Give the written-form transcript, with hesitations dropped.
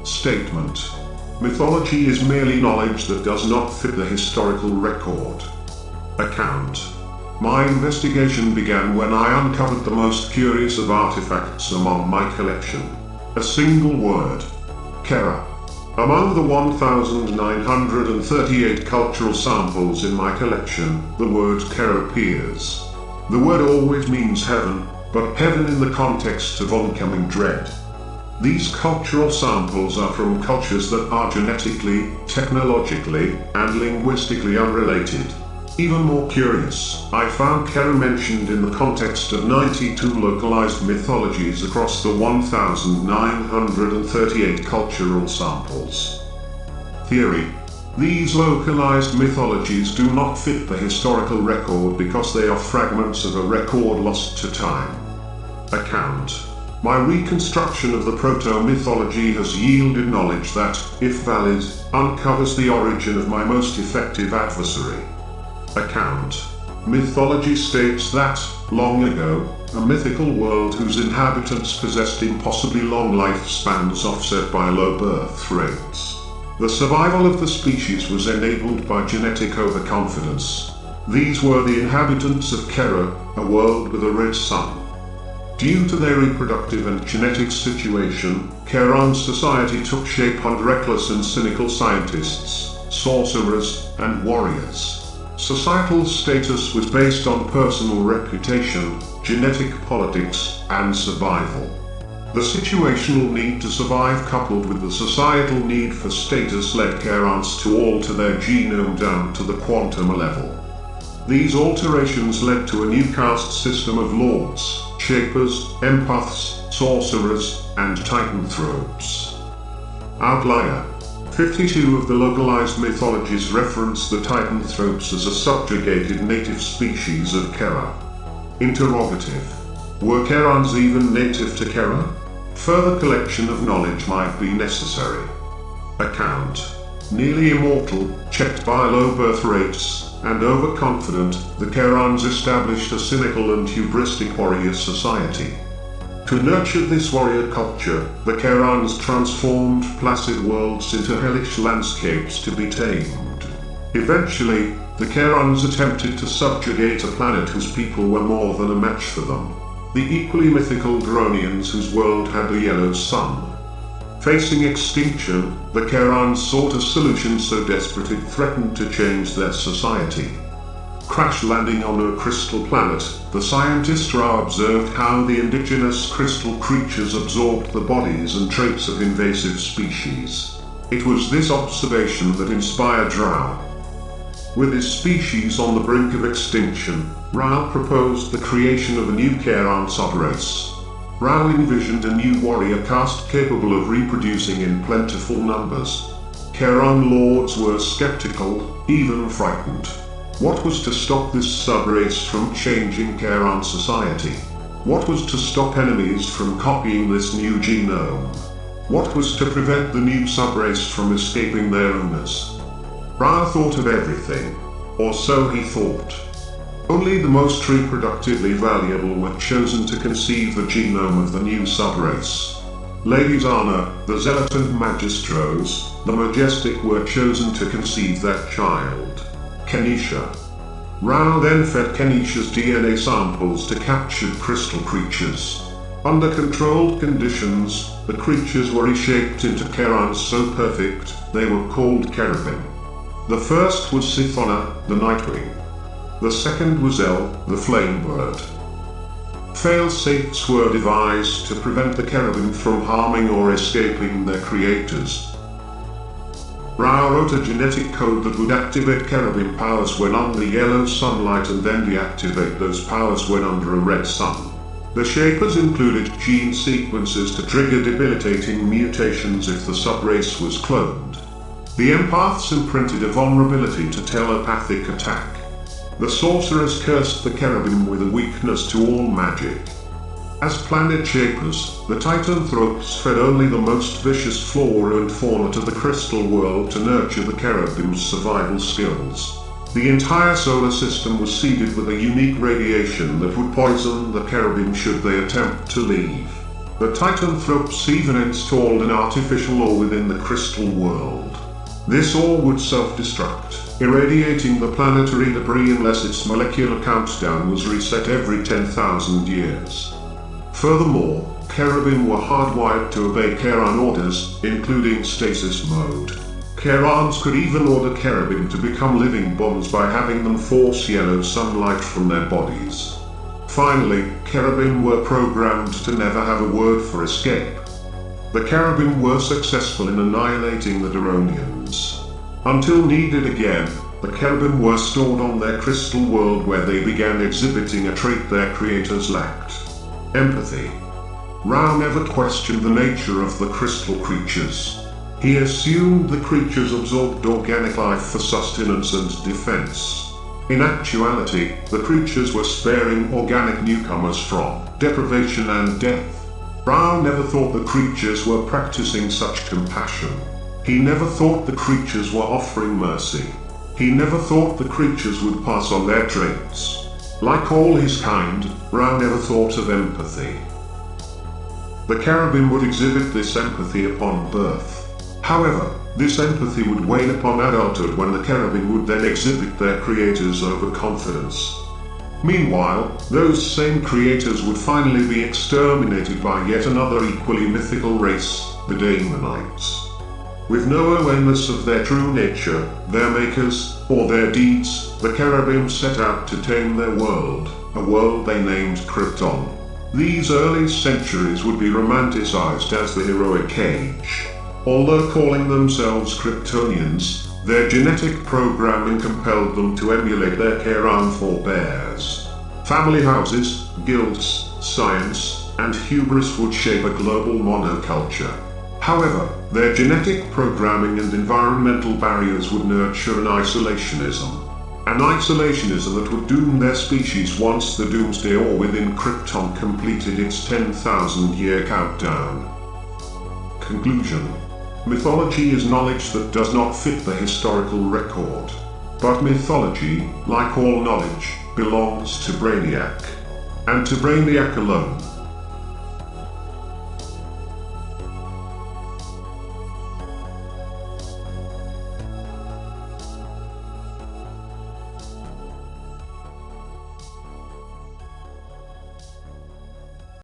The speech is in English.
Statement. Mythology is merely knowledge that does not fit the historical record. Account. My investigation began when I uncovered the most curious of artifacts among my collection. A single word. Kera. Among the 1,938 cultural samples in my collection, the word Kera appears. The word always means heaven, but heaven in the context of oncoming dread. These cultural samples are from cultures that are genetically, technologically, and linguistically unrelated. Even more curious, I found Kera mentioned in the context of 92 localized mythologies across the 1,938 cultural samples. Theory. These localized mythologies do not fit the historical record because they are fragments of a record lost to time. Account. My reconstruction of the proto-mythology has yielded knowledge that, if valid, uncovers the origin of my most effective adversary. Account. Mythology states that, long ago, a mythical world whose inhabitants possessed impossibly long lifespans offset by low birth rates. The survival of the species was enabled by genetic overconfidence. These were the inhabitants of Kera, a world with a red sun. Due to their reproductive and genetic situation, Keran society took shape under reckless and cynical scientists, sorcerers, and warriors. Societal status was based on personal reputation, genetic politics, and survival. The situational need to survive coupled with the societal need for status led Kerans to alter their genome down to the quantum level. These alterations led to a new caste system of lords, shapers, empaths, sorcerers, and titanthropes. Outlier. 52 of the localized mythologies reference the titanthropes as a subjugated native species of Kera. Interrogative. Were Kerans even native to Kera? Further collection of knowledge might be necessary. Account. Nearly immortal, checked by low birth rates, and overconfident, the Kerans established a cynical and hubristic warrior society. To nurture this warrior culture, the Kerans transformed placid worlds into hellish landscapes to be tamed. Eventually, the Kerans attempted to subjugate a planet whose people were more than a match for them. The equally mythical Kryptonians whose world had a yellow sun. Facing extinction, the Kerans sought a solution so desperate it threatened to change their society. Crash landing on a crystal planet, the scientists Ra observed how the indigenous crystal creatures absorbed the bodies and traits of invasive species. It was this observation that inspired Ra. With his species on the brink of extinction, Ra proposed the creation of a new Keran subrace. Ra envisioned a new warrior caste capable of reproducing in plentiful numbers. Keran lords were skeptical, even frightened. What was to stop this subrace from changing Keran society? What was to stop enemies from copying this new genome? What was to prevent the new subrace from escaping their owners? Ra thought of everything, or so he thought. Only the most reproductively valuable were chosen to conceive the genome of the new subrace. Ladies Anna, the Zealot and Magistros, the Majestic were chosen to conceive that child. Kenesha. Ra then fed Kenesha's DNA samples to captured crystal creatures. Under controlled conditions, the creatures were reshaped into Kerans so perfect, they were called Kherubim. The first was Sithona, the Nightwing. The second was El, the Flame Bird. Fail-safes were devised to prevent the Kherubim from harming or escaping their creators. Ra wrote a genetic code that would activate Kherubim powers when under yellow sunlight and then deactivate those powers when under a red sun. The shapers included gene sequences to trigger debilitating mutations if the subrace was cloned. The empaths imprinted a vulnerability to telepathic attack. The sorcerers cursed the Kherubim with a weakness to all magic. As planet shapers, the titanthropes fed only the most vicious flora and fauna to the crystal world to nurture the Kherubim's survival skills. The entire solar system was seeded with a unique radiation that would poison the Kherubim should they attempt to leave. The Titanthropes even installed an artificial ore within the crystal world. This ore would self-destruct, irradiating the planetary debris unless its molecular countdown was reset every 10,000 years. Furthermore, Kherubim were hardwired to obey Charon orders, including stasis mode. Charons could even order Kherubim to become living bombs by having them force yellow sunlight from their bodies. Finally, Kherubim were programmed to never have a word for escape. The Kherubim were successful in annihilating the Duronians. Until needed again, the Kherubim were stored on their crystal world where they began exhibiting a trait their creators lacked: empathy. Ra never questioned the nature of the crystal creatures. He assumed the creatures absorbed organic life for sustenance and defense. In actuality, the creatures were sparing organic newcomers from deprivation and death. Ra never thought the creatures were practicing such compassion. He never thought the creatures were offering mercy. He never thought the creatures would pass on their traits. Like all his kind, Ra never thought of empathy. The Kherubim would exhibit this empathy upon birth. However, this empathy would wane upon adulthood when the Kherubim would then exhibit their creators' overconfidence. Meanwhile, those same creators would finally be exterminated by yet another equally mythical race, the Daemonites. With no awareness of their true nature, their makers, or their deeds, the Kherubim set out to tame their world, a world they named Krypton. These early centuries would be romanticized as the heroic age. Although calling themselves Kryptonians, their genetic programming compelled them to emulate their Charon forebears. Family houses, guilds, science, and hubris would shape a global monoculture. However, their genetic programming and environmental barriers would nurture an isolationism. An isolationism that would doom their species once the doomsday ore within Krypton completed its 10,000-year countdown. Conclusion. Mythology is knowledge that does not fit the historical record. But mythology, like all knowledge, belongs to Brainiac. And to Brainiac alone.